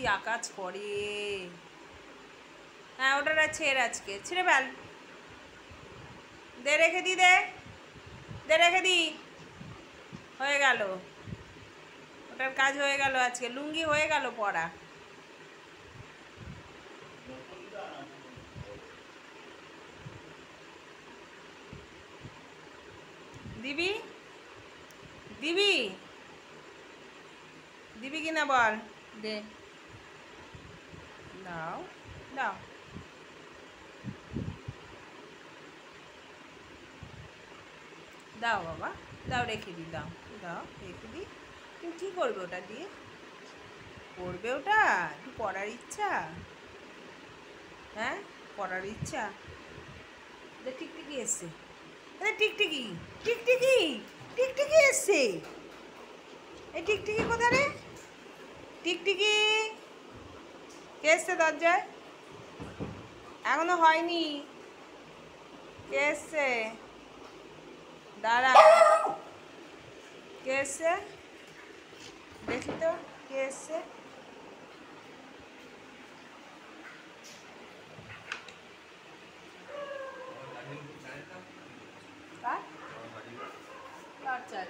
কি আকাজ করে। হ্যাঁ ওটা ছেড়ে, আজকে ছিঁড়ে ফেল, দে রেখে দি, দে দে রেখে দি, হয়ে গেল, ওটার কাজ হয়ে গেল, আজকে লুঙ্গি হয়ে গেল পরা। দিবি দিবি দিবি কিনা বল, দে, দাও দাও, দাও বাবা, দাও রেখে দি, দাও দাও রেখে দি। তুমি কী করবে ওটা দিয়ে? করবে ওটা? একটু পড়ার ইচ্ছা, হ্যাঁ পড়ার ইচ্ছা। টিকটিকি এসছে, আরে টিকটিকি টিকটিকি টিকটিকি এসছে। এই টিকটিকি কোথায় রে? টিকটিকি কে এসছে দরজায়? এখনো হয়নি, কে এসছে? দাঁড়া, কে এসছে দেখি তো, কে এসছে? কার? কার চাই?